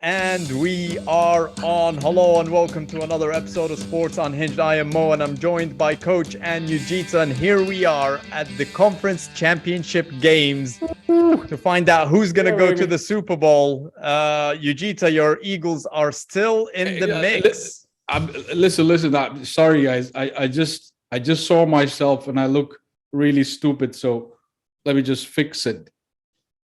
And we are on. Hello and welcome to another episode of Sports Unhinged. I am Mo and I'm joined by Coach and Yujita. And here we are at the Conference Championship games to find out who's going to go to the Super Bowl. Yujita, your Eagles are still in the mix. Listen. I'm sorry, guys. I just saw myself and I look really stupid. So let me just fix it.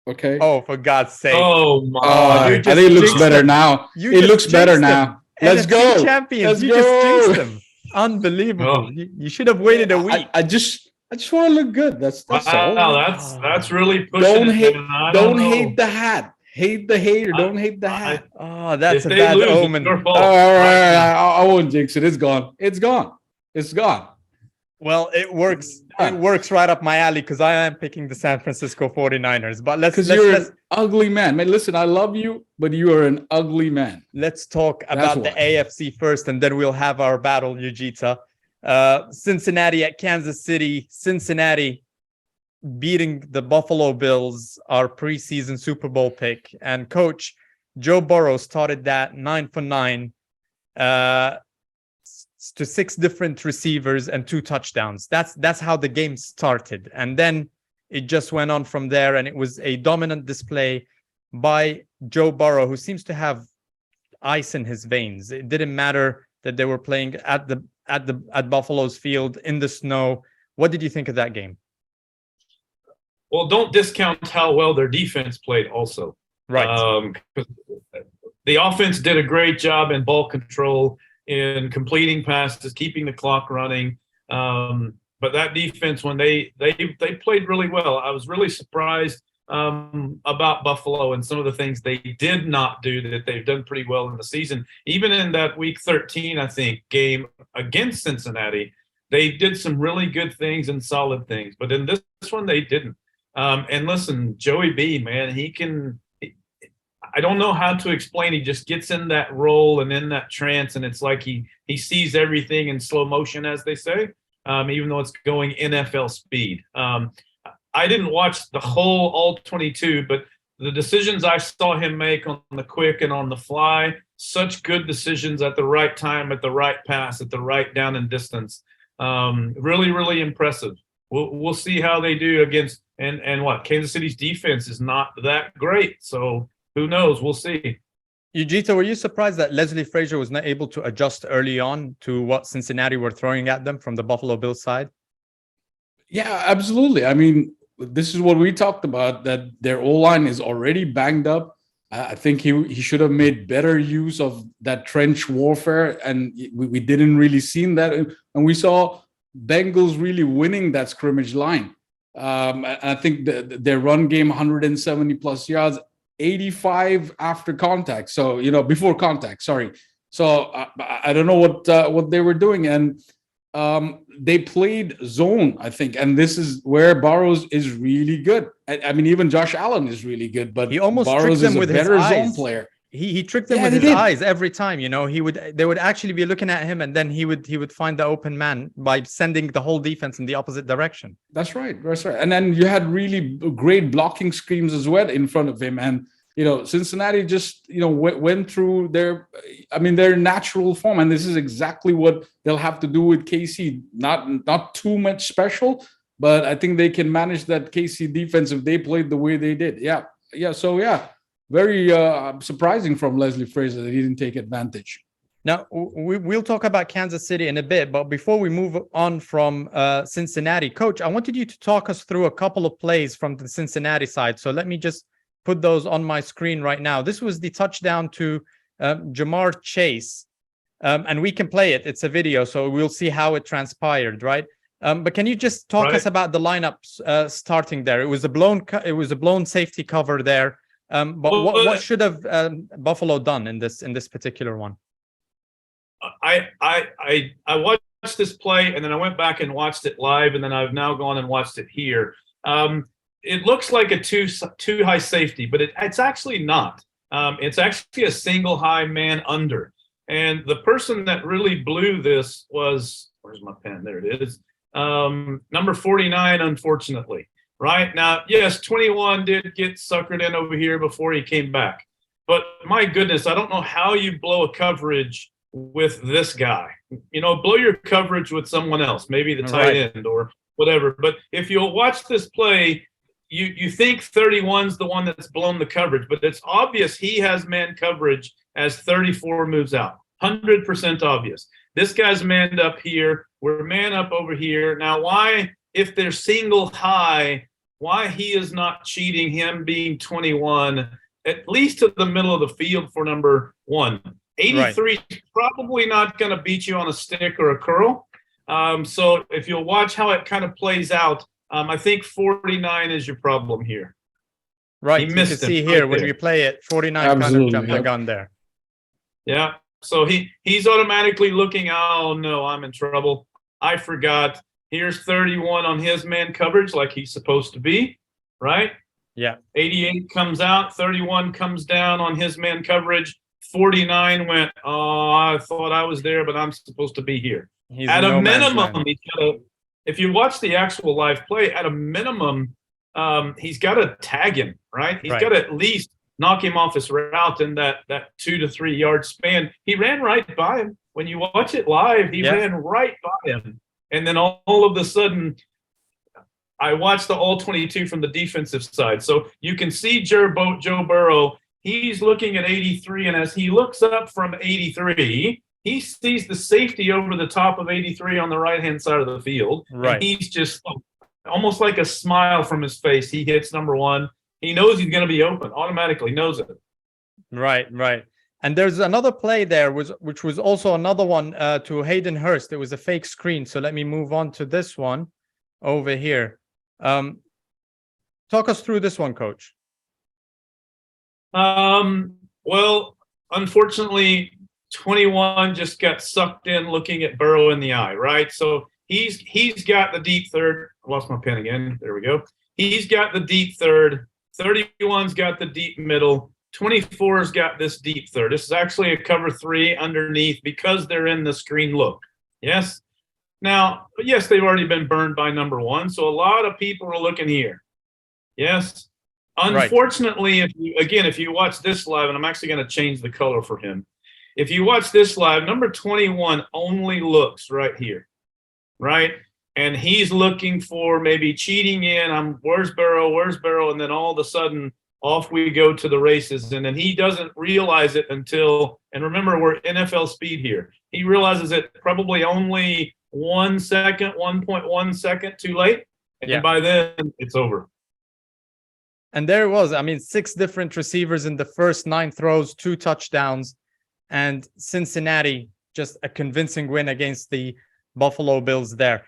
Okay. Oh, for God's sake. Oh, my. I think it looks better now. It looks better now. Let's go. Champions. You just jinxed them. Unbelievable. Oh. You should have waited a week. I just want to look good. That's all. That's really pushing Don't hate the hat. Hate the hater. Don't hate the hat. That's a bad omen. All right. I won't jinx it. It's gone. It's gone. Well, it works. It works right up my alley because I am picking the San Francisco 49ers. But let's you're an ugly man. Man, listen, I love you, but you are an ugly man. Let's talk about the AFC first, and then we'll have our battle, Yujita. Cincinnati at Kansas City. Cincinnati beating the Buffalo Bills, our preseason Super Bowl pick. And Coach Joe Burrow started that 9 for 9. To 6 different receivers and 2 touchdowns. That's how the game started. And then it just went on from there. And it was a dominant display by Joe Burrow, who seems to have ice in his veins. It didn't matter that they were playing at Buffalo's field in the snow. What did you think of that game? Well, don't discount how well their defense played also. Right. The offense did a great job in ball control, in completing passes, keeping the clock running. But that defense, when they played really well, I was really surprised about Buffalo and some of the things they did not do that they've done pretty well in the season. Even in that Week 13, I think, game against Cincinnati, they did some really good things and solid things. But in this one, they didn't. And listen, Joey B, man, I don't know how to explain. He just gets in that role and in that trance, and it's like he sees everything in slow motion, as they say, even though it's going NFL speed. I didn't watch the whole all 22, but the decisions I saw him make on the quick and on the fly, such good decisions at the right time, at the right pass, at the right down and distance. Really, really impressive. We'll see how they do against and what Kansas City's defense is not that great, so. Who knows? We'll see. Yujita, were you surprised that Leslie Frazier was not able to adjust early on to what Cincinnati were throwing at them from the Buffalo Bills side? Yeah, absolutely. I mean, this is what we talked about, that their O-line is already banged up. I think he should have made better use of that trench warfare, and we didn't really see that. And we saw Bengals really winning that scrimmage line. I think their run game, 170-plus yards, 85 after contact. So, before contact, sorry. So I don't know what they were doing. And they played zone, I think. And this is where Burrows is really good. I mean, even Josh Allen is really good, but he almost Burrows tricked them is with a better his eyes. zone player. He tricked them with his eyes every time. They would actually be looking at him, and then he would find the open man by sending the whole defense in the opposite direction. That's right. And then you had really great blocking schemes as well in front of him. And Cincinnati just went through their natural form, and this is exactly what they'll have to do with KC. Not too much special, but I think they can manage that KC defense if they played the way they did. Yeah. So very surprising from Leslie Frazier that he didn't take advantage. Now, we'll talk about Kansas City in a bit, but before we move on from Cincinnati, Coach, I wanted you to talk us through a couple of plays from the Cincinnati side. So let me just put those on my screen right now. This was the touchdown to Jamar Chase, and we can play it. It's a video, so we'll see how it transpired, right? But can you just talk us about the lineups starting there? It was a blown safety cover there. But what should have Buffalo done in this particular one? I watched this play, and then I went back and watched it live, and then I've now gone and watched it here. It looks like a too high safety, but it's actually not. It's actually a single high man under. And the person that really blew this was, where's my pen? There it is. Number 49, unfortunately. Right now, yes, 21 did get suckered in over here before he came back. But my goodness, I don't know how you blow a coverage with this guy. Blow your coverage with someone else, maybe the tight end or whatever. But if you'll watch this play, you think 31's the one that's blown the coverage, but it's obvious he has man coverage as 34 moves out. 100% obvious. This guy's manned up here. We're man up over here. Now, why, if they're single high, why he is not cheating him being 21, at least to the middle of the field for number 1. 83 is probably not going to beat you on a stick or a curl. So if you'll watch how it kind of plays out, I think 49 is your problem here. Right. You can see here when we play it, 49 kind of jumped the gun there. Yeah. So he's automatically looking, oh, no, I'm in trouble. I forgot. Here's 31 on his man coverage like he's supposed to be, right? Yeah. 88 comes out. 31 comes down on his man coverage. 49 went, oh, I thought I was there, but I'm supposed to be here. At a minimum, if you watch the actual live play, at a minimum, he's got to tag him, right? He's got to at least knock him off his route in that 2 to 3 yard span. He ran right by him. When you watch it live, he ran right by him. And then all of a sudden, I watched the all 22 from the defensive side. So you can see Joe Burrow. He's looking at 83, and as he looks up from 83, he sees the safety over the top of 83 on the right-hand side of the field. Right. And he's just almost like a smile from his face. He hits number 1. He knows he's going to be open, automatically knows it. Right. And there's another play there, which was also another one to Hayden Hurst. It was a fake screen. So let me move on to this one over here. Talk us through this one, Coach. Well, unfortunately, 21 just got sucked in looking at Burrow in the eye, right? So he's got the deep third. I lost my pen again. There we go. He's got the deep third. 31's got the deep middle. 24's got this deep third. This is actually a cover 3 underneath because they're in the screen look. Yes. Now, yes, they've already been burned by number 1. So a lot of people are looking here. Yes. Unfortunately, if you watch this live, and I'm actually going to change the color for him. If you watch this live, number 21 only looks right here, right? And he's looking for maybe cheating in. Where's Burrow? And then all of a sudden, off we go to the races. And then he doesn't realize it until, and remember, we're NFL speed here. He realizes it probably only 1 second, 1.1 second too late. And by then, it's over. And there it was. 6 different receivers in the first 9 throws, 2 touchdowns, and Cincinnati just a convincing win against the Buffalo Bills there.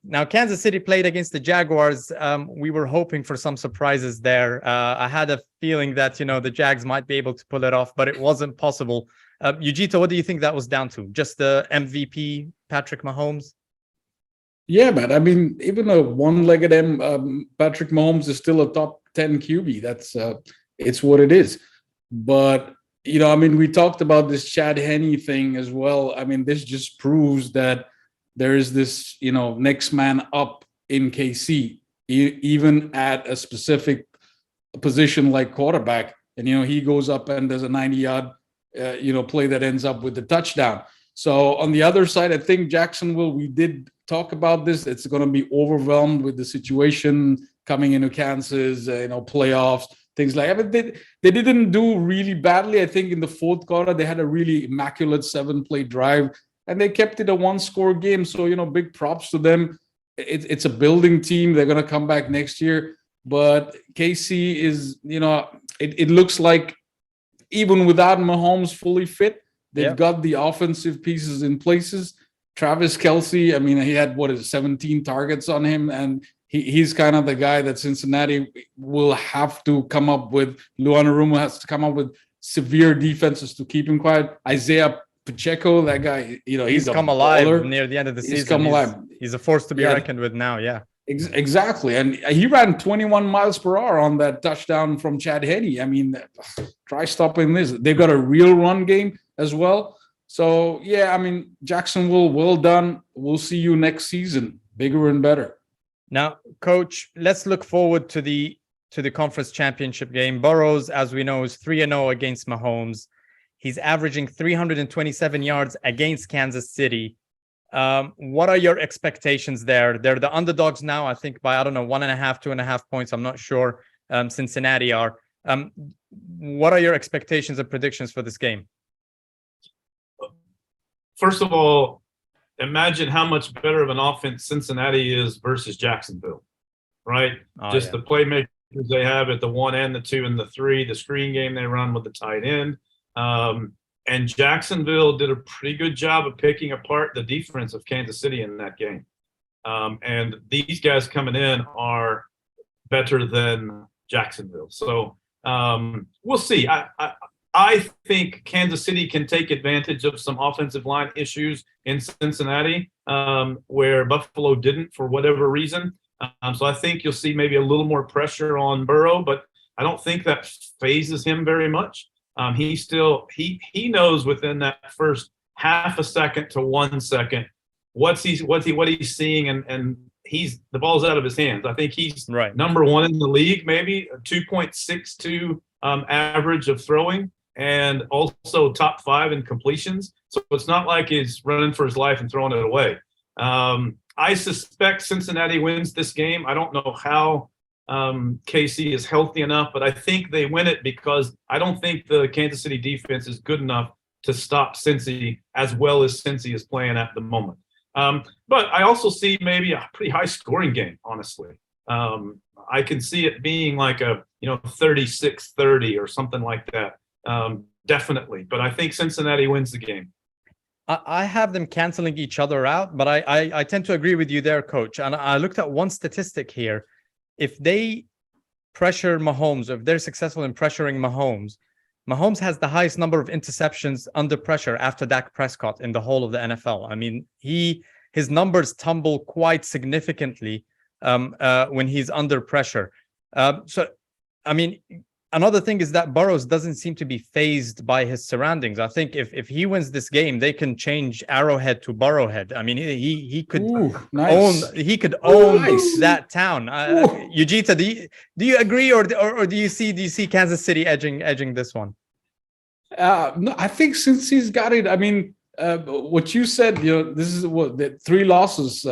Now, Kansas City played against the Jaguars. We were hoping for some surprises there. I had a feeling that, the Jags might be able to pull it off, but it wasn't possible. Yujito, what do you think that was down to? Just the MVP, Patrick Mahomes? Yeah, man. Even a one-legged Patrick Mahomes is still a top 10 QB. That's it's what it is. But, we talked about this Chad Henne thing as well. This just proves that there is this, next man up in KC, even at a specific position like quarterback. And, he goes up and there's a 90-yard, play that ends up with the touchdown. So on the other side, I think Jacksonville, we did talk about this. It's going to be overwhelmed with the situation coming into Kansas, playoffs, things like that. But they didn't do really badly. I think in the fourth quarter, they had a really immaculate 7-play drive, and they kept it a 1-score game. So, big props to them. It's a building team. They're going to come back next year. But KC is, it looks like even without Mahomes fully fit, they've got the offensive pieces in places. Travis Kelce, he had 17 targets on him, and he's kind of the guy that Cincinnati will have to come up with. Luanarumo has to come up with severe defenses to keep him quiet. Isaiah Pacheco, that guy, he's come alive near the end of the season. He's come alive. He's a force to be reckoned with now. Yeah, exactly. And he ran 21 miles per hour on that touchdown from Chad Henne. Try stopping this. They've got a real run game as well. So yeah, I mean, Jacksonville, well done. We'll see you next season, bigger and better. Now, Coach, let's look forward to the conference championship game. Burrows, as we know, is 3-0 against Mahomes. He's averaging 327 yards against Kansas City. What are your expectations there? They're the underdogs now, I think, by, I don't know, 1.5, 2.5 points. I'm not sure. Cincinnati are. What are your expectations and predictions for this game? First of all, imagine how much better of an offense Cincinnati is versus Jacksonville, right? Just the playmakers they have at the 1 and the 2 and the 3, the screen game they run with the tight end. And Jacksonville did a pretty good job of picking apart the defense of Kansas City in that game. And these guys coming in are better than Jacksonville. So we'll see. I think Kansas City can take advantage of some offensive line issues in Cincinnati, where Buffalo didn't for whatever reason. So I think you'll see maybe a little more pressure on Burrow, but I don't think that phases him very much. He knows within that first half a second to 1 second what he's seeing, and the ball's out of his hands. I think he's number 1 in the league, maybe a 2.62 average of throwing, and also top 5 in completions. So it's not like he's running for his life and throwing it away. I suspect Cincinnati wins this game. I don't know how KC is healthy enough, but I think they win it because I don't think the Kansas City defense is good enough to stop Cincy as well as Cincy is playing at the moment. But I also see maybe a pretty high scoring game, honestly. I can see it being like a 36-30 or something like that. Definitely. But I think Cincinnati wins the game. I have them canceling each other out, but I tend to agree with you there, Coach. And I looked at one statistic here. If they pressure Mahomes, or if they're successful in pressuring Mahomes has the highest number of interceptions under pressure after Dak Prescott in the whole of the NFL. I mean, his numbers tumble quite significantly when he's under pressure. So, I mean, another thing is that Burrows doesn't seem to be fazed by his surroundings. I think if he wins this game, they can change Arrowhead to Burrowhead. I mean, he could own that town. Yujita, do you agree, or do you see Kansas City edging this one? No, I think since he's got it. I mean, what you said, this is the 3 losses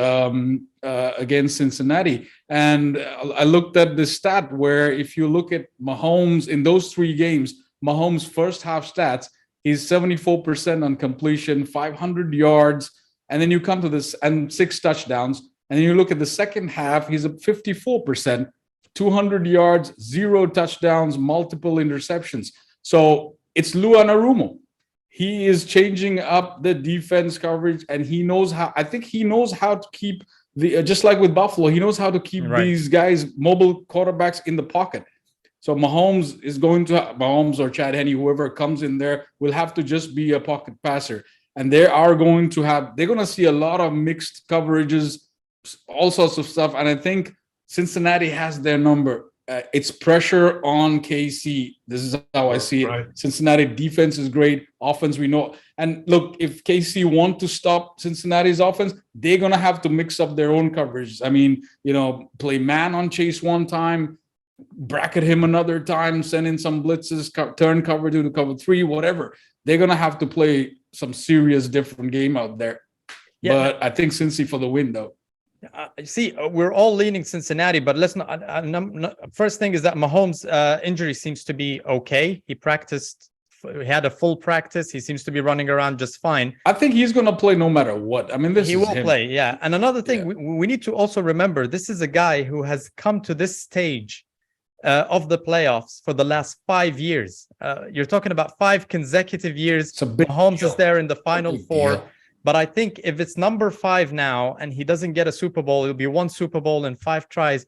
against Cincinnati. And I looked at the stat where if you look at Mahomes in those 3 games, Mahomes' first half stats, he's 74% on completion, 500 yards. And then you come to this and 6 touchdowns. And then you look at the second half, he's at 54%, 200 yards, 0 touchdowns, multiple interceptions. So it's Lou Anarumo. He is changing up the defense coverage, and he knows how. I think he knows how to keep just like with Buffalo, he knows how to keep these guys, mobile quarterbacks, in the pocket. So Mahomes or Chad Henne, whoever comes in there, will have to just be a pocket passer, and they're going to see a lot of mixed coverages, all sorts of stuff. And I think Cincinnati has their number. It's pressure on KC. This is how I see it. Right. Cincinnati defense is great. Offense, we know. And look, if KC want to stop Cincinnati's offense, they're going to have to mix up their own coverage. I mean, play man on Chase one time, bracket him another time, send in some blitzes, turn cover 2 to cover 3, whatever. They're going to have to play some serious different game out there. Yeah. But I think Cincy for the win, though. We're all leaning Cincinnati, but let's not. First thing is that Mahomes' injury seems to be okay. He had a full practice. He seems to be running around just fine. I think he's going to play no matter what. I mean, he will play, yeah. And another thing, we need to also remember, this is a guy who has come to this stage of the playoffs for the last 5 years. You're talking about 5 consecutive years. Mahomes is there in the Final Four. But I think if it's number 5 now and he doesn't get a Super Bowl, it'll be 1 Super Bowl in 5 tries.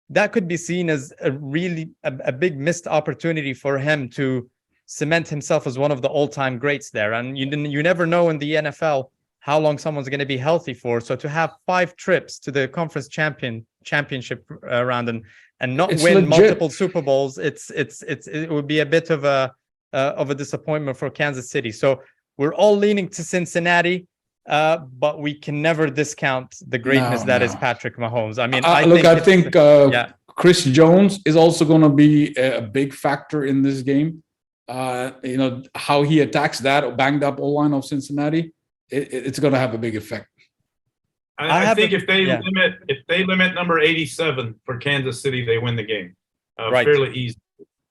That could be seen as a big missed opportunity for him to cement himself as one of the all-time greats there. And you never know in the NFL how long someone's going to be healthy for. So to have 5 trips to the conference championship round and not win multiple Super Bowls, it would be a bit of a disappointment for Kansas City. So we're all leaning to Cincinnati, but we can never discount the greatness that is Patrick Mahomes. I mean, I think yeah. Chris Jones is also going to be a big factor in this game. You know, how he attacks that banged up O-line of Cincinnati, it's going to have a big effect. I think if they limit number 87 for Kansas City, they win the game fairly easy.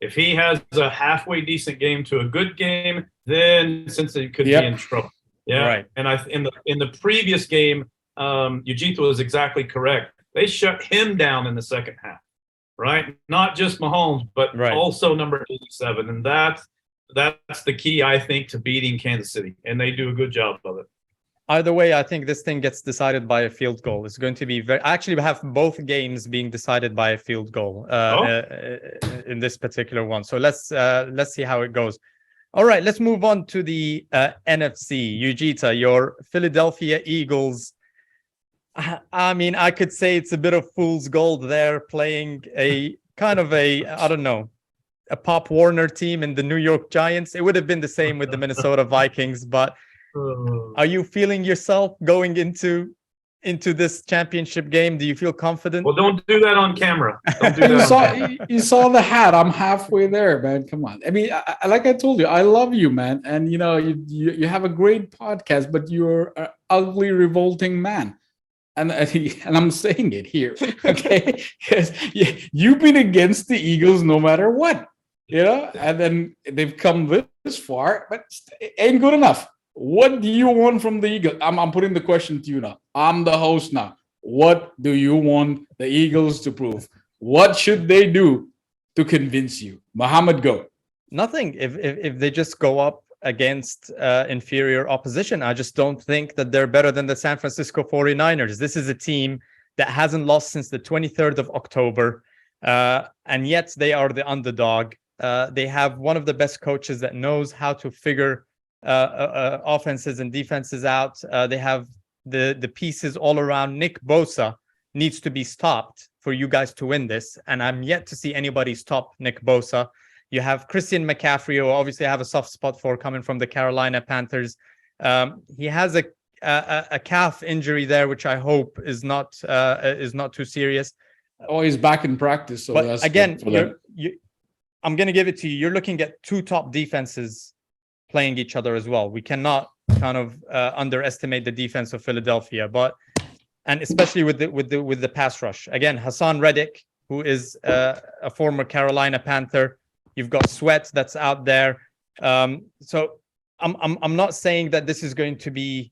If he has a halfway decent game to a good game, then Cincinnati could be in trouble. Yeah, right. And in the previous game, Ujita was exactly correct. They shut him down in the second half, right? Not just Mahomes, but also number 87, and that's the key, I think, to beating Kansas City, and they do a good job of it. Either way, I think this thing gets decided by a field goal. It's going to be actually, we have both games being decided by a field goal in this particular one. So let's see how it goes. All right, let's move on to the NFC. Ujita, your Philadelphia Eagles. I mean, I could say it's a bit of fool's gold there, playing a kind of a Pop Warner team in the New York Giants. It would have been the same with the Minnesota Vikings, but are you feeling yourself going into this championship game? Do you feel confident? Well, don't do that on camera. Don't do that you saw the hat. I'm halfway there, man. Come on. I mean, like I told you, I love you, man. And you know, you have a great podcast, but you're an ugly, revolting man. And I'm saying it here, okay? Because you've been against the Eagles no matter what, you know. And then they've come this far, but it ain't good enough. What do you want from the Eagles? I'm putting the question to you now. I'm the host now. What do you want the Eagles to prove? What should they do to convince you? Mohammed, go. Nothing. If they just go up against inferior opposition, I just don't think that they're better than the San Francisco 49ers. This is a team that hasn't lost since the 23rd of October, and yet they are the underdog. They have one of the best coaches that knows how to figure offenses and defenses out. They have the pieces all around. Nick Bosa needs to be stopped for you guys to win this, and I'm yet to see anybody stop Nick Bosa. You have Christian McCaffrey, who obviously I have a soft spot for, coming from the Carolina Panthers. He has a calf injury there, which I hope is not too serious. Oh, he's back in practice. So but again, I'm going to give it to you. You're looking at two top defenses playing each other as well. We cannot kind of underestimate the defense of Philadelphia, and especially with the pass rush. Again, Hassan Reddick, who is a former Carolina Panther. You've got Sweat that's out there. So I'm not saying that this is going to be,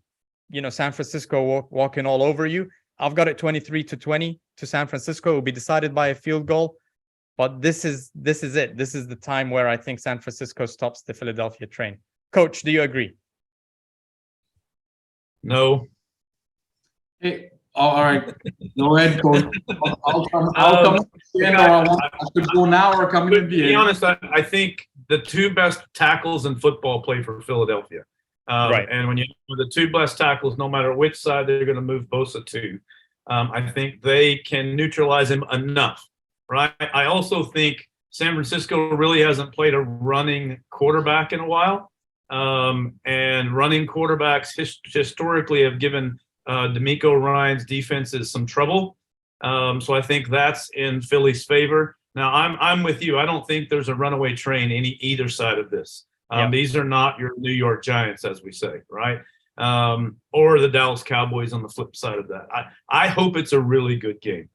San Francisco walking all over you. I've got it 23-20 to San Francisco. It will be decided by a field goal. But this is it. This is the time where I think San Francisco stops the Philadelphia train. Coach, do you agree? No. Hey, all right. Go ahead, Coach. I'll come. I could go now or come in the To be honest, I think the two best tackles in football play for Philadelphia. Right. And when you have the two best tackles, no matter which side they're going to move Bosa to, I think they can neutralize him enough. Right. I also think San Francisco really hasn't played a running quarterback in a while. And running quarterbacks historically have given D'Amico Ryan's defenses some trouble. So I think that's in Philly's favor. Now, I'm with you. I don't think there's a runaway train either side of this. These are not your New York Giants, as we say, right? Or the Dallas Cowboys on the flip side of that. I hope it's a really good game.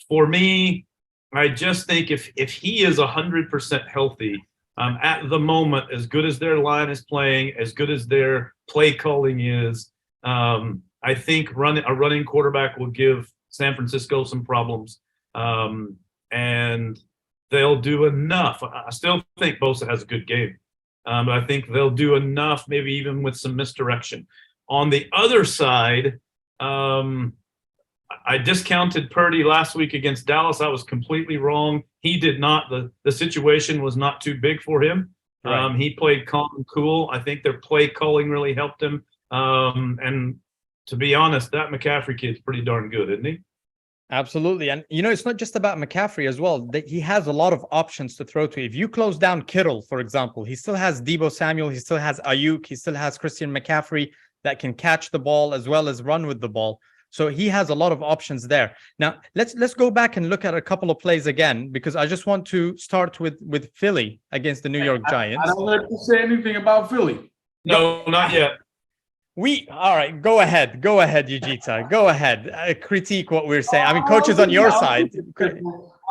For me, I just think if he is 100% healthy, at the moment, as good as their line is playing, as good as their play calling is, I think a running quarterback will give San Francisco some problems, and they'll do enough. I still think Bosa has a good game, but I think they'll do enough, maybe even with some misdirection. On the other side, I discounted Purdy last week against Dallas. I was completely wrong. He did not. The situation was not too big for him. Right. He played calm and cool. I think their play calling really helped him. And to be honest, that McCaffrey kid's pretty darn good, isn't he? Absolutely. And, it's not just about McCaffrey as well. He has a lot of options to throw to. If you close down Kittle, for example, he still has Deebo Samuel. He still has Ayuk. He still has Christian McCaffrey that can catch the ball as well as run with the ball. So he has a lot of options there. Now, let's go back and look at a couple of plays again, because I just want to start with Philly against the New York Giants. I don't let you say anything about Philly. No, not yet. All right, go ahead, Yujita. Go ahead. Critique what we're saying. I mean, coach is on your side.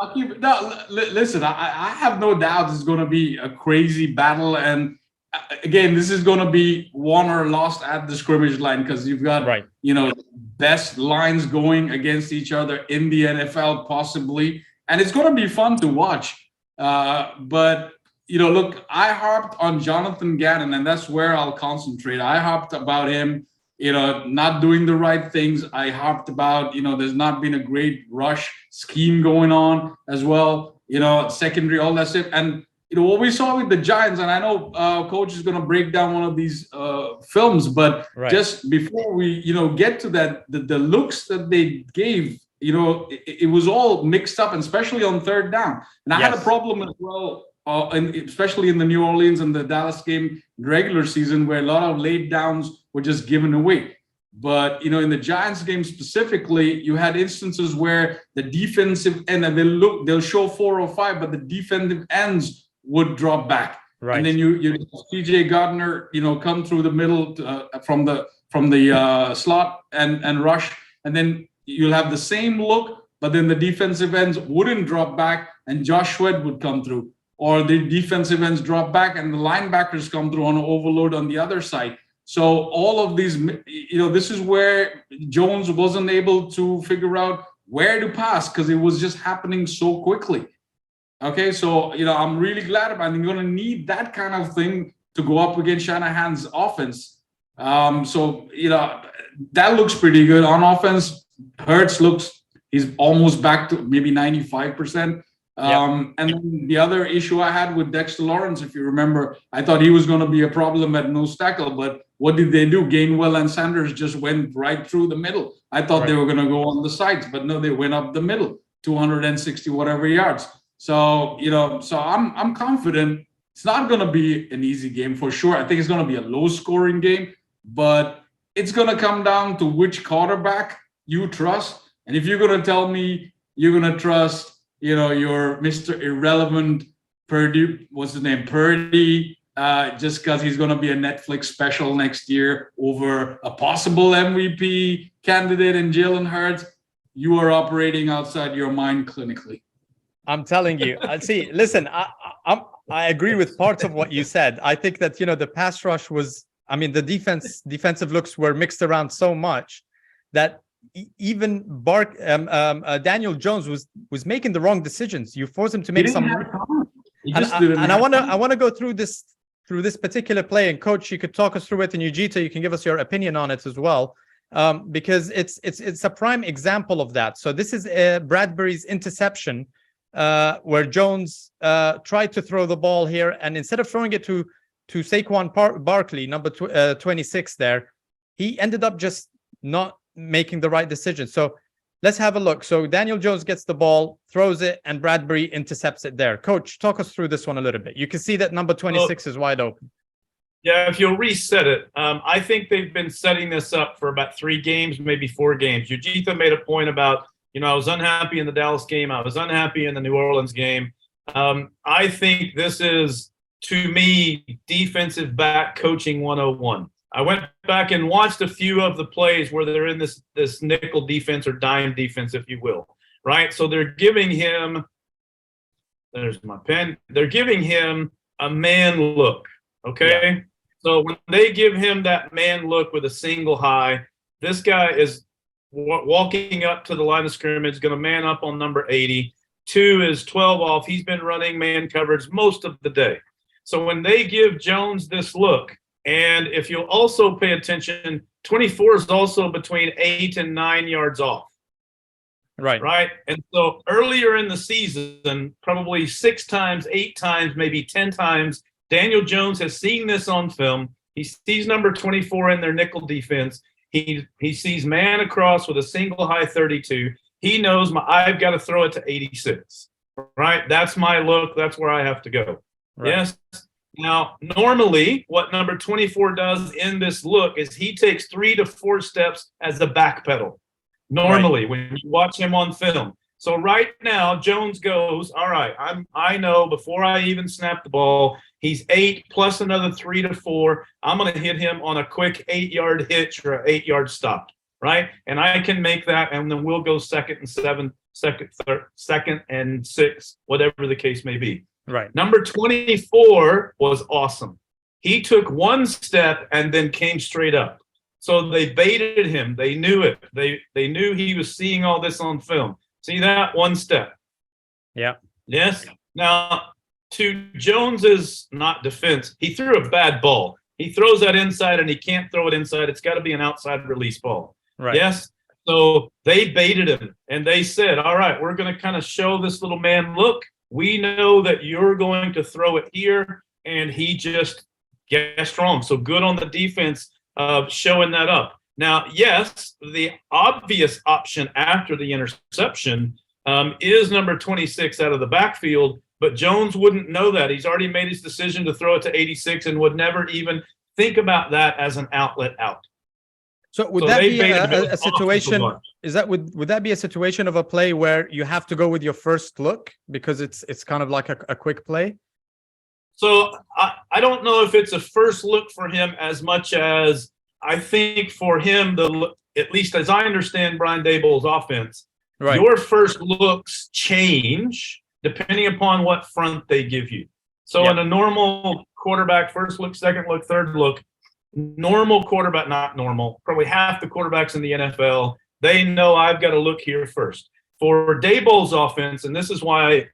I'll keep it. No, listen, I have no doubt it's going to be a crazy battle. And again, this is going to be won or lost at the scrimmage line, because you've got, best lines going against each other in the NFL, possibly. And it's going to be fun to watch. But look, I harped on Jonathan Gannon, and that's where I'll concentrate. I harped about him, not doing the right things. I harped about, there's not been a great rush scheme going on as well, secondary, all that stuff. And, what we saw with the Giants, and I know coach is going to break down one of these films, but just before we, get to that, the looks that they gave, it was all mixed up, and especially on third down. And I had a problem as well. Especially in the New Orleans and the Dallas game regular season, where a lot of late downs were just given away. But, in the Giants game specifically, you had instances where the defensive end, and they'll show 4 or 5, but the defensive ends would drop back. Right. And then you CJ Gardner, come through the middle from the slot and rush. And then you'll have the same look, but then the defensive ends wouldn't drop back, and Josh Sweat would come through. Or the defensive ends drop back and the linebackers come through on an overload on the other side. So all of these, this is where Jones wasn't able to figure out where to pass, because it was just happening so quickly. Okay, so, I'm really glad about it. I'm going to need that kind of thing to go up against Shanahan's offense. So, that looks pretty good. On offense, Hurts he's almost back to maybe 95%. And then the other issue I had with Dexter Lawrence, if you remember, I thought he was going to be a problem at nose tackle, but what did they do? Gainwell and Sanders just went right through the middle. I thought they were going to go on the sides, but no, they went up the middle, 260 whatever yards. So, so I'm confident it's not going to be an easy game for sure. I think it's going to be a low scoring game, but it's going to come down to which quarterback you trust. And if you're going to tell me you're going to trust, your Mr. Irrelevant Purdy, what's his name? Purdy, just because he's going to be a Netflix special next year over a possible MVP candidate in Jalen Hurts, you are operating outside your mind clinically. I'm telling you. See, listen, I agree with parts of what you said. I think that, the pass rush was, the defensive looks were mixed around so much that even Daniel Jones was making the wrong decisions. You force him to make some. And I want to go through this particular play, and coach, you could talk us through it, and Yujita, you can give us your opinion on it as well, because it's a prime example of that. So this is Bradbury's interception, where Jones tried to throw the ball here, and instead of throwing it to Saquon Barkley, number 26 there, he ended up just not making the right decision. So let's have a look. So Daniel Jones gets the ball, throws it, and Bradbury intercepts it there. Coach, talk us through this one a little bit. You can see that number 26 is wide open. Yeah, if you'll reset it, I think they've been setting this up for about 3 games, maybe 4 games. Yujita made a point about, I was unhappy in the Dallas game. I was unhappy in the New Orleans game. I think this is, to me, defensive back coaching 101. I went back and watched a few of the plays where they're in this nickel defense or dime defense, if you will, right? So they're giving him, there's my pen, they're giving him a man look, okay? Yeah. So when they give him that man look with a single high, this guy is walking up to the line of scrimmage, going to man up on number 80. 2 is 12 off. He's been running man coverage most of the day. So when they give Jones this look, and if you'll also pay attention, 24 is also between 8 and 9 yards off. Right. And so earlier in the season, probably 6 times, 8 times, maybe 10 times, Daniel Jones has seen this on film. He sees number 24 in their nickel defense. He sees man across with a single high 32. He knows I've got to throw it to 86, right? That's my look. That's where I have to go. Right. Yes. Now, normally what number 24 does in this look is he takes 3 to 4 steps as a back pedal. Normally, when you watch him on film. So right now, Jones goes, all right, I know before I even snap the ball, he's 8 plus another 3 to 4. I'm going to hit him on a quick 8-yard hitch or an 8-yard stop, right? And I can make that, and then we'll go 2nd and 7, 2nd and 6, whatever the case may be. Right. Number 24 was awesome. He took 1 step and then came straight up. So they baited him. They knew it. They knew he was seeing all this on film. See that? 1 step. Yeah. Yes. Now, to Jones's not defense, he threw a bad ball. He throws that inside and he can't throw it inside. It's got to be an outside release ball. Right. Yes. So they baited him and they said, all right, we're going to kind of show this little man, look, we know that you're going to throw it here. And he just guessed wrong. So good on the defense of showing that up. Now, yes, the obvious option after the interception is number 26 out of the backfield, but Jones wouldn't know that. He's already made his decision to throw it to 86 and would never even think about that as an outlet out. So would that be a situation? Would that be a situation of a play where you have to go with your first look because it's kind of like a quick play? So I don't know if it's a first look for him as much as I think for him, at least as I understand Brian Daboll's offense, right, your first looks change depending upon what front they give you. So in a normal quarterback, first look, second look, third look, normal quarterback, not normal, probably half the quarterbacks in the NFL, they know I've got to look here first. For Daboll's offense, and this is why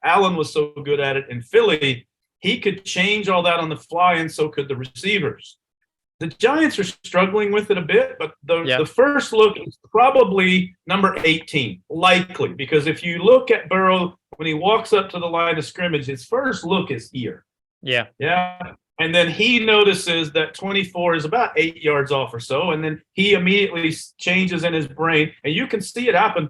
Allen was so good at it in Philly, he could change all that on the fly, and so could the receivers. The Giants are struggling with it a bit, but the first look is probably number 18, likely, because if you look at Burrow, when he walks up to the line of scrimmage, his first look is here. Yeah. Yeah. And then he notices that 24 is about 8 yards off or so, and then he immediately changes in his brain, and you can see it happen.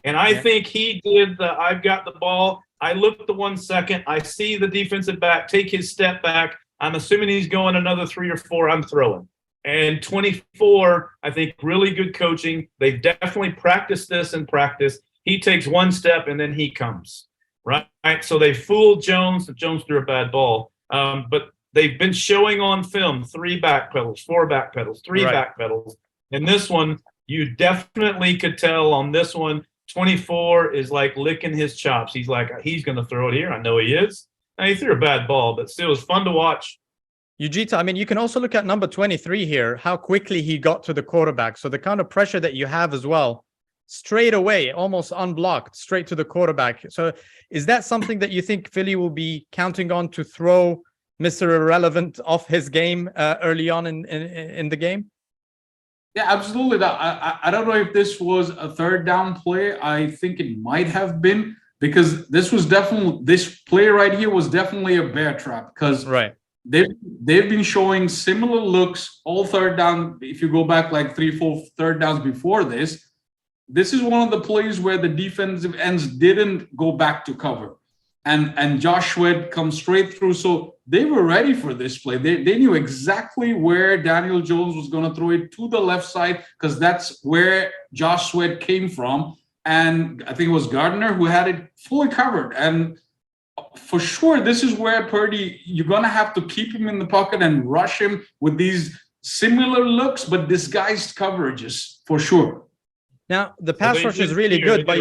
And I think he did I've got the ball. I look the 1 second. I see the defensive back take his step back. I'm assuming he's going another 3 or 4. I'm throwing. And 24, I think, really good coaching. They've definitely practiced this in practice. He takes 1 step, and then he comes. Right? So they fooled Jones. Jones threw a bad ball. But they've been showing on film 3 back pedals, 4 back pedals, 3 back pedals. And this one, you definitely could tell on this one, 24 is like licking his chops. He's like, he's going to throw it here. I know he is. Now, he threw a bad ball, but still, it was fun to watch. Ujita, I mean, you can also look at number 23 here, how quickly he got to the quarterback. So the kind of pressure that you have as well, straight away, almost unblocked, straight to the quarterback. So is that something that you think Philly will be counting on to throw Mr. Irrelevant off his game early on in the game? Yeah, absolutely. I don't know if this was a third down play. I think it might have been, because this play right here was definitely a bear trap, because they've been showing similar looks all third down. If you go back like 3-4 third downs before this is one of the plays where the defensive ends didn't go back to cover. And Josh Sweat comes straight through. So they were ready for this play. They knew exactly where Daniel Jones was going to throw it, to the left side, because that's where Josh Sweat came from. And I think it was Gardner who had it fully covered. And for sure, this is where Purdy, you're going to have to keep him in the pocket and rush him with these similar looks, but disguised coverages, for sure. Now, the pass rush is really good, but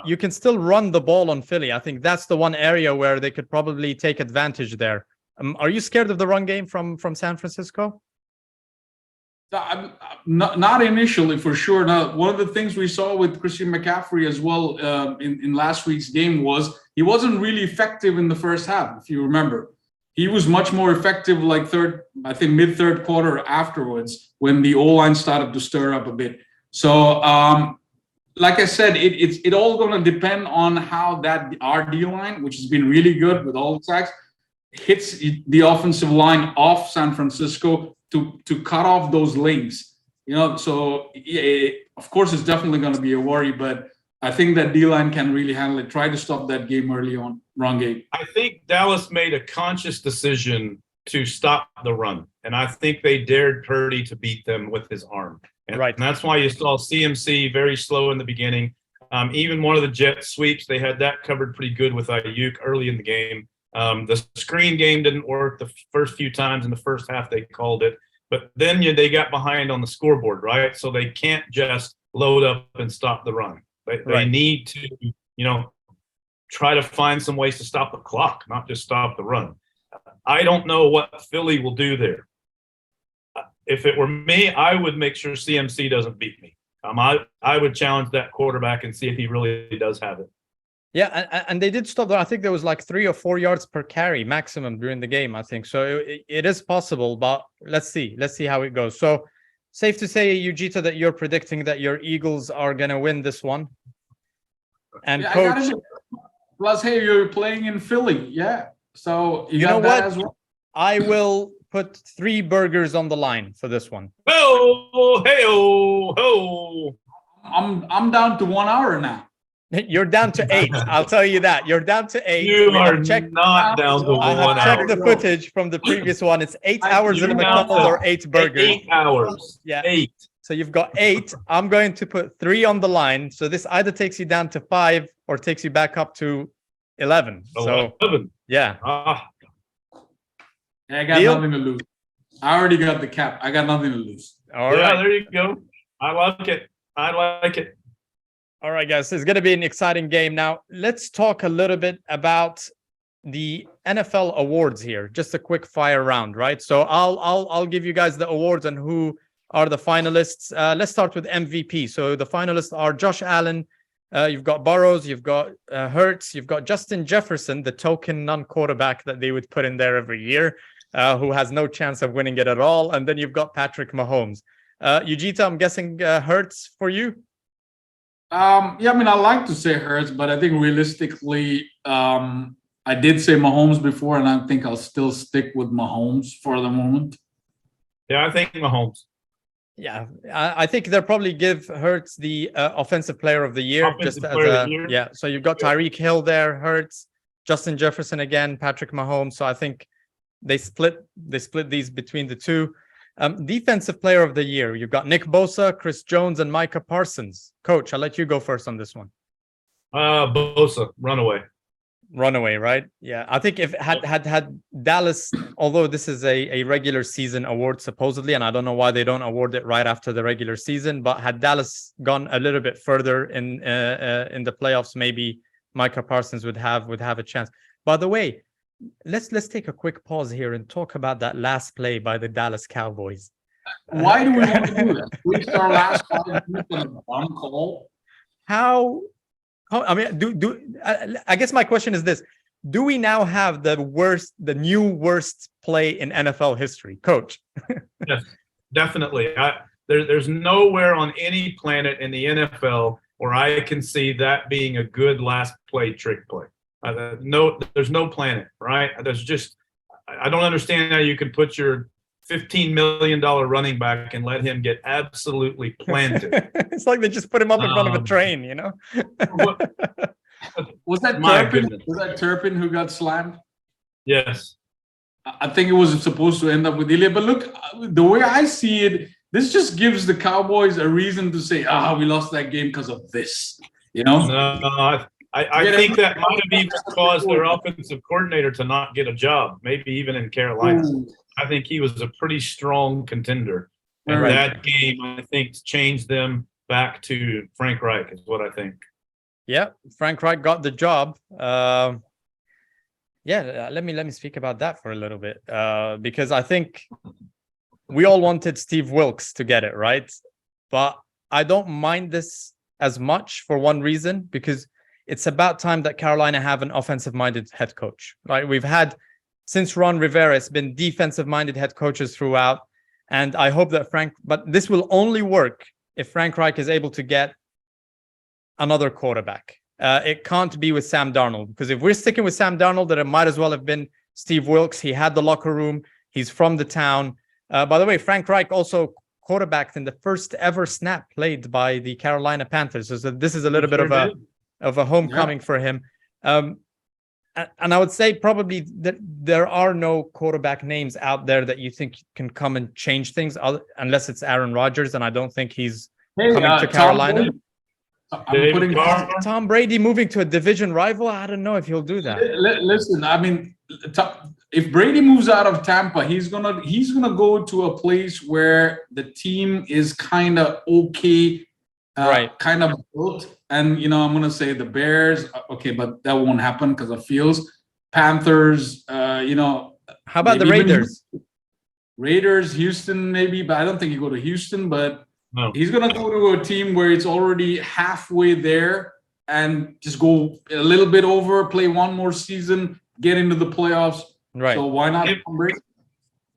you can still run the ball on Philly. I think that's the one area where they could probably take advantage there. Are you scared of the run game from San Francisco? Not initially, for sure. Now, one of the things we saw with Christian McCaffrey as well in last week's game was he wasn't really effective in the first half, if you remember. He was much more effective like mid-third quarter afterwards, when the O-line started to stir up a bit. So, like I said, it's all going to depend on how our D-line, which has been really good with all the sacks, hits the offensive line off San Francisco to cut off those lanes. So of course it's definitely going to be a worry, but I think that D-line can really handle it. Try to stop that game early on. Wrong game. I think Dallas made a conscious decision to stop the run, and I think they dared Purdy to beat them with his arm. And that's why you saw CMC very slow in the beginning. Even one of the jet sweeps, they had that covered pretty good with Ayuk early in the game. The screen game didn't work the first few times in the first half. They called it, but then they got behind on the scoreboard, right? So they can't just load up and stop the run. They need to, try to find some ways to stop the clock, not just stop the run. I don't know what Philly will do there. If it were me, I would make sure CMC doesn't beat me. I would challenge that quarterback and see if he really does have it. Yeah, and they did stop there. I think there was like 3 or 4 yards per carry maximum during the game, I think. So it is possible, but let's see how it goes. So safe to say, Ujita, that you're predicting that your Eagles are going to win this one. And Coach, plus, hey, you're playing in Philly, yeah. So you got know that what? as well. I will put 3 burgers on the line for this one. Oh, hey, oh. I'm down to 1 hour now. You're down to 8. I'll tell you that. You're down to 8. You are not down to 1 hour. I have checked the footage from the previous one. It's 8 hours in a McDonald's or 8 burgers. 8 hours. Yeah. 8. So you've got 8. I'm going to put 3 on the line. So this either takes you down to 5 or takes you back up to 11. 11. So yeah. I got nothing to lose. I already got the cap. I got nothing to lose. All right. There you go. I like it. All right, guys. It's going to be an exciting game. Now, let's talk a little bit about the NFL awards here. Just a quick fire round, right? So I'll give you guys the awards and who are the finalists. Let's start with MVP. So the finalists are Josh Allen. You've got Burrows. You've got Hurts. You've got Justin Jefferson, the token non-quarterback that they would put in there every year, who has no chance of winning it at all. And then you've got Patrick Mahomes. Ujita, I'm guessing Hurts for you? I like to say Hurts, but I think realistically, I did say Mahomes before, and I think I'll still stick with Mahomes for the moment. Yeah, I think Mahomes. Yeah, I think they'll probably give Hurts the offensive player of the year. Yeah, so you've got Tyreek Hill there, Hurts, Justin Jefferson again, Patrick Mahomes. So I think they split these between the two. Defensive player of the year, you've got Nick Bosa, Chris Jones, and Micah Parsons. Coach, I'll let you go first on this one. Bosa, runaway, right? Yeah, I think if had Dallas, although this is a regular season award supposedly, and I don't know why they don't award it right after the regular season, but had Dallas gone a little bit further in the playoffs, maybe Micah Parsons would have a chance. By the way, let's take a quick pause here and talk about that last play by the Dallas Cowboys. Why do we want to do that? We start last 5 minutes on a bomb call. How? I mean, I guess my question is this: do we now have the new worst play in NFL history, Coach? Yes, definitely. There's nowhere on any planet in the NFL where I can see that being a good last play trick play. There's no planet, right? I don't understand how you can put your $15 million running back and let him get absolutely planted. It's like they just put him up in front of a train, Was that Turpin? Was that Turpin who got slammed? Yes. I think it was supposed to end up with Ilya. But look, the way I see it, this just gives the Cowboys a reason to say, we lost that game because of this. No, I think that might have even caused their offensive coordinator to not get a job, maybe even in Carolina. Ooh. I think he was a pretty strong contender. And that game, I think, changed them back to Frank Reich, is what I think. Yeah, Frank Reich got the job. Let me speak about that for a little bit, because I think we all wanted Steve Wilkes to get it, right? But I don't mind this as much for one reason, because it's about time that Carolina have an offensive-minded head coach, right? We've had, since Ron Rivera, it's been defensive-minded head coaches throughout. And I hope that but this will only work if Frank Reich is able to get another quarterback. It can't be with Sam Darnold, because if we're sticking with Sam Darnold, then it might as well have been Steve Wilkes. He had the locker room. He's from the town. By the way, Frank Reich also quarterbacked in the first ever snap played by the Carolina Panthers. So this is a little bit of a homecoming for him. And I would say probably that there are no quarterback names out there that you think can come and change things, unless it's Aaron Rodgers, and I don't think he's coming to Carolina. Tom Brady moving to a division rival, I don't know if he'll do that. Listen, I mean, if Brady moves out of Tampa, he's gonna go to a place where the team is kind of okay, right? Kind of built. And, I'm going to say the Bears, okay, but that won't happen because of Fields. Panthers, How about the Raiders? Raiders, Houston, maybe, but I don't think you go to Houston, but no. He's going to go to a team where it's already halfway there and just go a little bit over, play one more season, get into the playoffs. Right. So why not?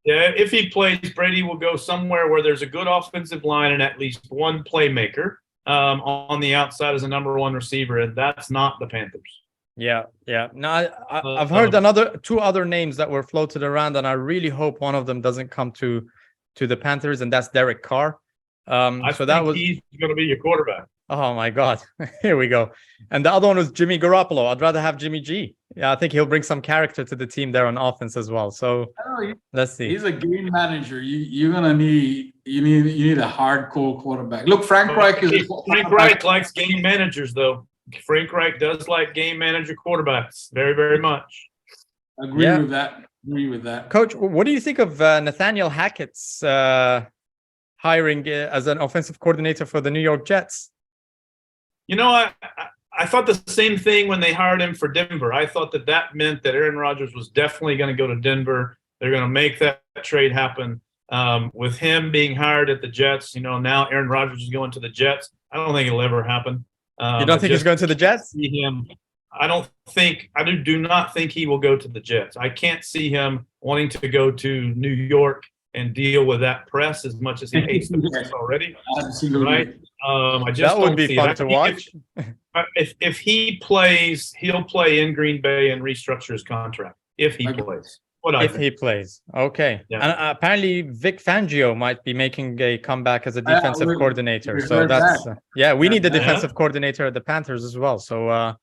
If he plays, Brady will go somewhere where there's a good offensive line and at least one playmaker on the outside as a number one receiver, and that's not the Panthers. Yeah. No, I've heard two other names that were floated around, and I really hope one of them doesn't come to the Panthers, and that's Derek Carr. He's going to be your quarterback. Oh my God, here we go. And the other one was Jimmy Garoppolo. I'd rather have Jimmy G. Yeah, I think he'll bring some character to the team there on offense as well. So let's see. He's a game manager. You're gonna need a hardcore quarterback. Look, Frank Reich likes game managers, though. Frank Reich does like game manager quarterbacks very, very much. Agree with that. Coach, what do you think of Nathaniel Hackett's hiring as an offensive coordinator for the New York Jets? I thought the same thing when they hired him for Denver. I thought that meant that Aaron Rodgers was definitely going to go to Denver. They're going to make that trade happen. With him being hired at the Jets, now Aaron Rodgers is going to the Jets. I don't think it'll ever happen. You don't think he's going to the Jets? See him. I do not think he will go to the Jets. I can't see him wanting to go to New York and deal with that press as much as he hates the press already. Absolutely. Right? That would be fun to watch. If he plays, he'll play in Green Bay and restructure his contract. If he plays. He plays. Okay. Yeah. And apparently Vic Fangio might be making a comeback as a defensive coordinator. So that's we need a defensive coordinator at the Panthers as well. So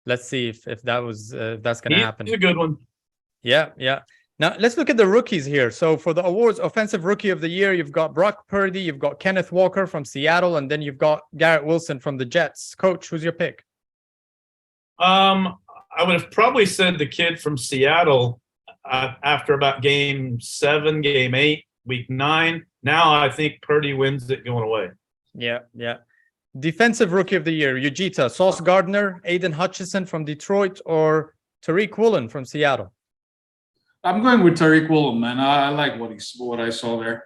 let's see if that's going to happen. He's a good one. Yeah. Now, let's look at the rookies here. So for the awards, Offensive Rookie of the Year, you've got Brock Purdy, you've got Kenneth Walker from Seattle, and then you've got Garrett Wilson from the Jets. Coach, who's your pick? I would have probably said the kid from Seattle after about game 7, game 8, week 9. Now I think Purdy wins it going away. Yeah. Defensive Rookie of the Year, Yujita, Sauce Gardner, Aiden Hutchinson from Detroit, or Tariq Woolen from Seattle? I'm going with Tariq Woolen, man. I like what I saw there.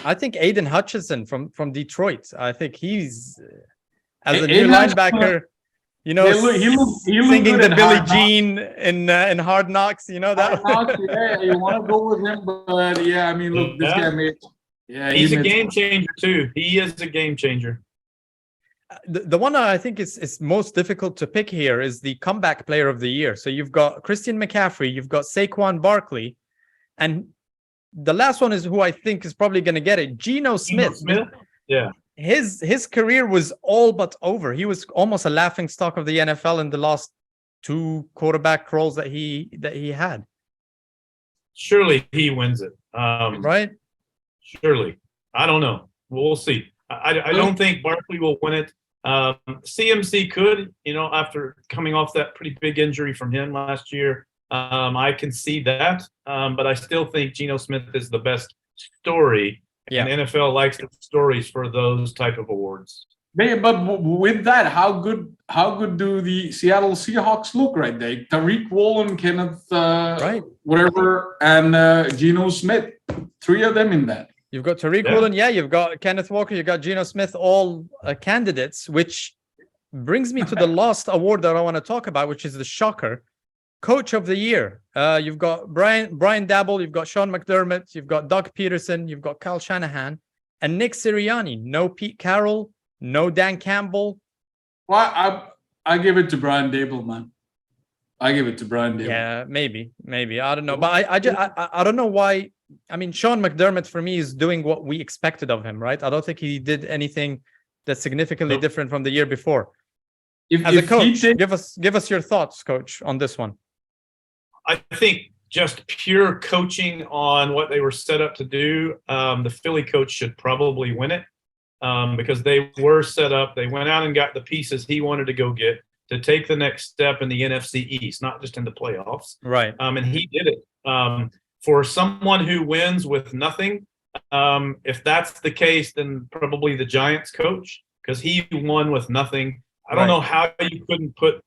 I think Aiden Hutchinson from Detroit. I think he's as a new linebacker. He singing the Billie Jean in Hard Knocks. You want to go with him, but this guy made. Yeah, he's a game changer too. He is a game changer. The one I think is most difficult to pick here is the comeback player of the year. So you've got Christian McCaffrey, you've got Saquon Barkley, and the last one is who I think is probably going to get it, Geno Smith. Yeah. His career was all but over. He was almost a laughingstock of the NFL in the last 2 quarterback roles that he had. Surely he wins it. Right? Surely. I don't know. We'll see. I don't think Barkley will win it. CMC could, after coming off that pretty big injury from him last year. I can see that, but I still think Geno Smith is the best story. Yeah. And NFL likes the stories for those type of awards. But with that, how good do the Seattle Seahawks look right there? Tariq Woolen, Kenneth, whatever, and Geno Smith. 3 of them in that. You've got Tariq Woolen, you've got Kenneth Walker, you've got Geno Smith, all candidates, which brings me to the last award that I want to talk about, which is the shocker, Coach of the Year. You've got Brian Dabble, you've got Sean McDermott, you've got Doug Peterson, you've got Kyle Shanahan, and Nick Sirianni. No Pete Carroll, no Dan Campbell. Well, I give it to Brian Dabble, man. I give it to Brian Dabble. Yeah, maybe. I don't know, but I don't know why I mean, Sean McDermott for me is doing what we expected of him, right? I don't think he did anything that's significantly Nope. different from the year before. If, As a if he coach, did- give us your thoughts, coach, on this one. I think just pure coaching on what they were set up to do, the Philly coach should probably win it because they were set up. They went out and got the pieces he wanted to go get to take the next step in the NFC East, not just in the playoffs. Right. And he did it. For someone who wins with nothing, if that's the case, then probably the Giants coach, because he won with nothing. I don't know how you couldn't put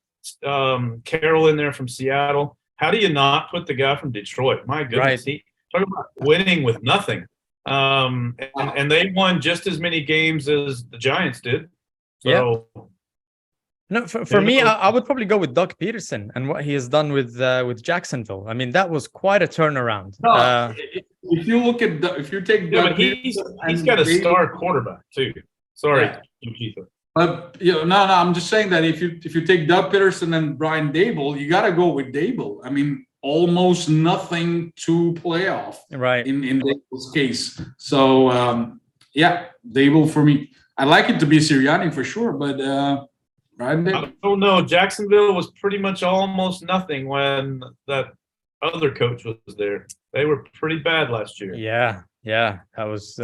Carroll in there from Seattle. How do you not put the guy from Detroit? My goodness, he talk about winning with nothing. And they won just as many games as the Giants did. So no, for me, I would probably go with Doug Peterson and what he has done with Jacksonville. I mean, that was quite a turnaround. No, if you look at if you take Doug but he's Peterson got a and star quarterback too. Sorry, Yeah. Keith. But no, I'm just saying that if you take Doug Peterson and Brian Dable, you got to go with Dable. I mean, almost nothing to playoff Right. in Dable's case. So yeah, Dable for me. I'd like it to be Sirianni for sure, but Brian Dable. I don't know. Jacksonville was pretty much almost nothing when that other coach was there. They were pretty bad last year. Yeah, that was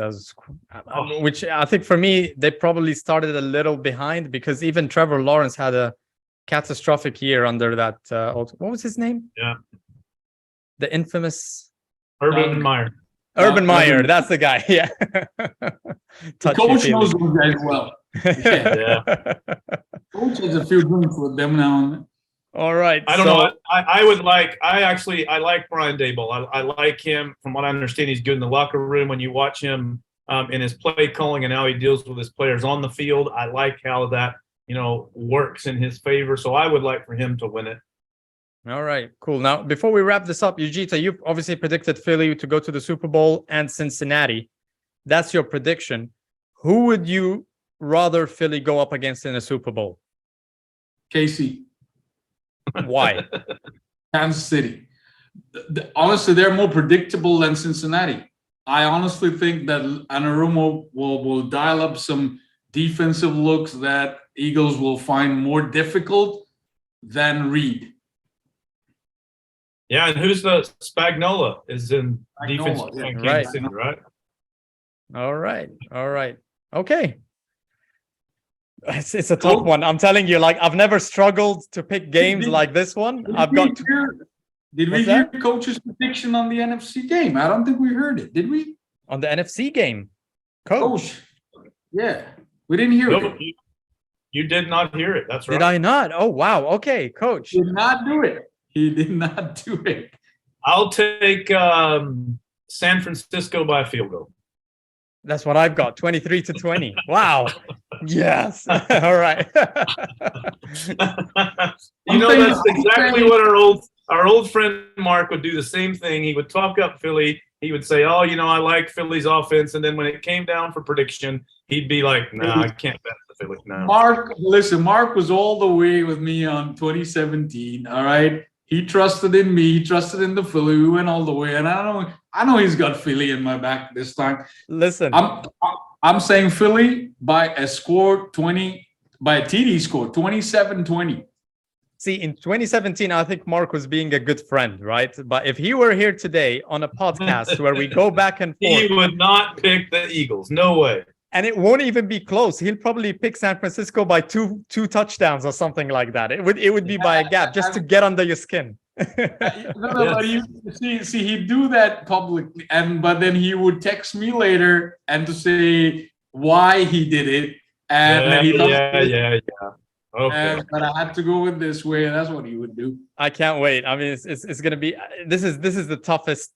which I think for me, they probably started a little behind because even Trevor Lawrence had a catastrophic year under that. What was his name? Yeah. The infamous Urban Meyer. Urban Meyer. That's the guy. Yeah. The coach knows those guys well. Yeah. Coach has a few drinks with them now and then. All right. I don't know. I like Brian Dable. I like him. From what I understand, he's good in the locker room. When you watch him in his play calling and how he deals with his players on the field, I like how that works in his favor. So I would like for him to win it. All right, cool. Now, before we wrap this up, Yujita, you've obviously predicted Philly to go to the Super Bowl and Cincinnati. That's your prediction. Who would you rather Philly go up against in a Super Bowl? KC. Why? Kansas City. Honestly, they're more predictable than Cincinnati. I honestly think that Anarumo will dial up some defensive looks that Eagles will find more difficult than Reed. Yeah, and who's the Spagnuolo is in defense yeah. in Kansas Right. City, right? All right. Okay. It's a tough one. I'm telling you, like, I've never struggled to pick games like this one. Did we hear Coach's prediction on the NFC game? I don't think we heard it. Did we? On the NFC game. Coach. Yeah. We didn't hear Nope, it. you did not hear it. That's right. Did I not? Oh, wow. Okay, Coach. He did not do it. He did not do it. I'll take San Francisco by a field goal. That's what I've got. 23-20. Wow. Yes. All right. That's exactly what our old friend Mark would do. The same thing. He would talk up Philly. He would say, "Oh, I like Philly's offense," and then when it came down for prediction, he'd be like, "Nah, I can't bet the Philly." No. Mark was all the way with me on 2017. All right. He trusted in me. He trusted in the Philly. We went all the way, and I know he's got Philly in my back this time. Listen, I'm saying Philly by a TD score, 27-20. see, in 2017, I think Mark was being a good friend, right? But if he were here today on a podcast where we go back and forth, He would not pick the Eagles. No way. and it won't even be close. He'll probably pick San Francisco by two touchdowns or something like that. It would be by a gap just to get under your skin. But you see, he'd do that publicly, but then he would text me later and to say why he did it, and then he Yeah. Okay. but I had to go with this way, and that's what he would do. I can't wait. I mean, it's gonna be. This is the toughest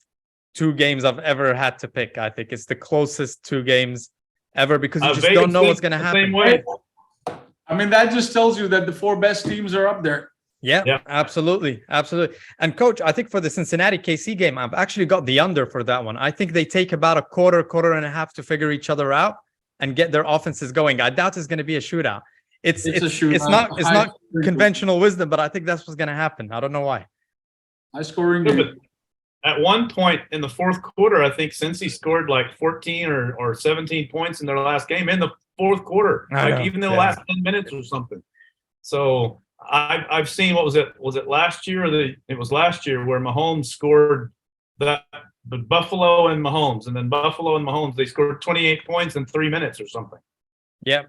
two games I've ever had to pick. I think it's the closest two games ever because you just Vegas don't know what's thinks gonna the same happen. way. I mean, that just tells you that the four best teams are up there. Yeah, absolutely. And Coach, I think for the Cincinnati KC game, I've actually got the under for that one. I think they take about a quarter and a half to figure each other out and get their offenses going. I doubt it's going to be a shootout. It's a shootout. It's not conventional wisdom, but I think that's what's going to happen. I don't know why. High scoring game. at one point in the fourth quarter, I think Cincy scored like 14 or 17 points in their last game in the fourth quarter, even in the last 10 minutes or something. So I've seen, what was it? Was it last year? It was last year where Mahomes scored the Buffalo and Mahomes, and then Buffalo and Mahomes, they scored 28 points in 3 minutes or something. Yeah.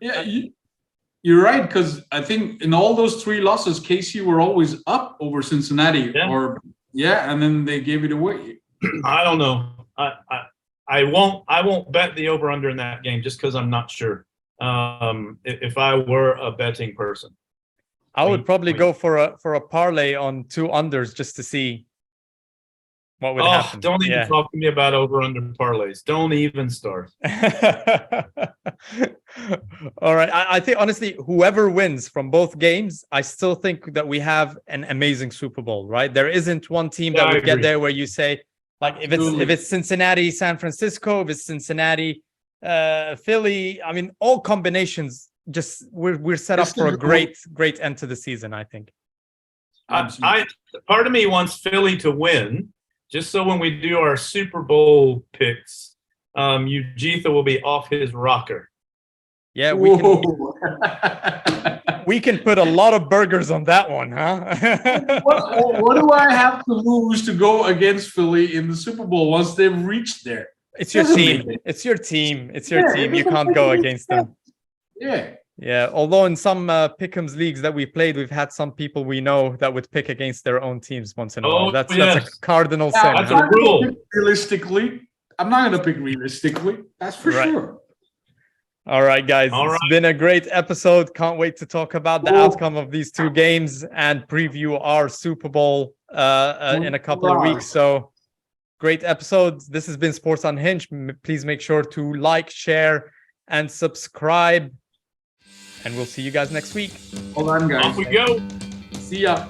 You're right, because I think in all those 3 losses, KC were always up over Cincinnati, and then they gave it away. I don't know. I won't bet the over under in that game just because I'm not sure. If I were a betting person, I would probably go for a parlay on 2 unders just to see what would happen. Don't even talk to me about over under parlays. Don't even start. All right. I think honestly, whoever wins from both games, I still think that we have an amazing Super Bowl, right? There isn't one team that would get there where you say, like, if it's Cincinnati, San Francisco, if it's Cincinnati, Philly, I mean, all combinations, just we're set up for a great end to the season, I think. Part of me wants Philly to win, just so when we do our Super Bowl picks, Ujitha will be off his rocker. Yeah, we can put a lot of burgers on that one, huh? what do I have to lose to go against Philly in the Super Bowl once they've reached there? It's your team. It's your team. It's your team. You can't go against them. Yeah. Yeah. Although in some Pick'ems leagues that we played, we've had some people we know that would pick against their own teams once in a while. That's a cardinal sin. That's a rule. Realistically, I'm not going to pick realistically. That's for sure. All right, guys. It's been a great episode. Can't wait to talk about the outcome of these 2 games and preview our Super Bowl in a couple of weeks. So great episode. This has been Sports Unhinged. Please make sure to like, share, and subscribe. And we'll see you guys next week. Hold on, guys. Off we go. See ya.